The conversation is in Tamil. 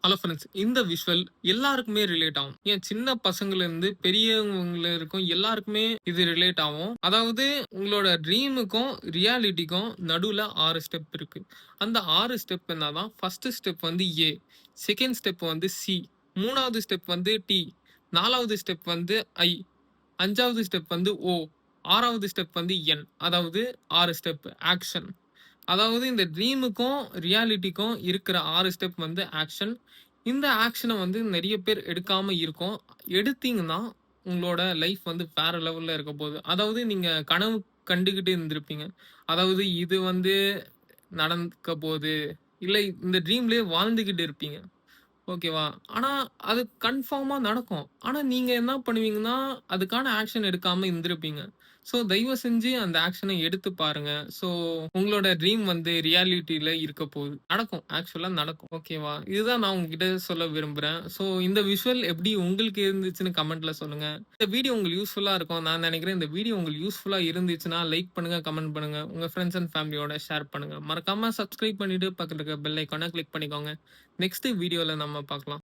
Hello friends. இந்த விஷுவல் எல்லாருக்குமே ரிலேட் ஆகும். ஏன் சின்ன பசங்கள்ல இருந்து பெரியவங்கள இருக்கும் எல்லாருக்குமே இது ரிலேட் ஆகும். அதாவது உங்களோட ட்ரீமுக்கும், ரியாலிட்டிக்கும் நடுவுல 6 ஸ்டெப் இருக்கு. அந்த 6 ஸ்டெப் என்னதான், ஃபர்ஸ்ட் ஸ்டெப் வந்து ஏ, செகண்ட் ஸ்டெப் வந்து சி, 3வது ஸ்டெப் வந்து டி, 4வது ஸ்டெப் வந்து ஐ, 5வது ஸ்டெப் வந்து ஓ, 6வது ஸ்டெப் வந்து என். அதாவது 6 ஸ்டெப் ஆக்ஷன். அதாவது இந்த ட்ரீமுக்கும் ரியாலிட்டிக்கும் இருக்கிற 6 ஸ்டெப் வந்து ஆக்ஷன். இந்த ஆக்ஷனை வந்து நிறைய பேர் எடுக்காம இருக்கோம். எடுத்தீங்கன்னா உங்களோட லைஃப் வந்து வேற லெவல்ல இருக்க போகுது. அதாவது நீங்க கனவு கண்டுகிட்டு இருந்திருப்பீங்க. அதாவது இது வந்து நடக்க போகுது. இல்ல இந்த ட்ரீம்லயே வாழ்ந்துகிட்டு இருப்பீங்க. ஓகேவா? ஆனா அது கன்ஃபார்மா நடக்கும். ஆனா நீங்க என்ன பண்ணுவீங்கன்னா, அதுக்கான ஆக்ஷன் எடுக்காம இருந்திருப்பீங்க. ஸோ தயவு செஞ்சு அந்த ஆக்ஷன எடுத்து பாருங்க. ஸோ உங்களோட ட்ரீம் வந்து ரியாலிட்டில இருக்க போகுது. நடக்கும். ஆக்சுவலா நடக்கும். ஓகேவா? இதுதான் நான் உங்ககிட்ட சொல்ல விரும்புறேன். ஸோ இந்த விஷுவல் எப்படி உங்களுக்கு இருந்துச்சுன்னு கமெண்ட்ல சொல்லுங்க. இந்த வீடியோ உங்களுக்கு யூஸ்ஃபுல்லா இருக்கும் நான் நினைக்கிறேன். இந்த வீடியோ உங்களுக்கு யூஸ்ஃபுல்லா இருந்துச்சுன்னா லைக் பண்ணுங்க, கமெண்ட் பண்ணுங்க. உங்க ஃப்ரெண்ட்ஸ் அண்ட் ஃபேமிலியோட ஷேர் பண்ணுங்க. மறக்காம சப்ஸ்கிரைப் பண்ணிட்டு பக்கத்துல இருக்க பெல் ஐகான கிளிக் பண்ணிக்கோங்க. நெக்ஸ்ட் வீடியோல நம்ம பார்க்கலாம்.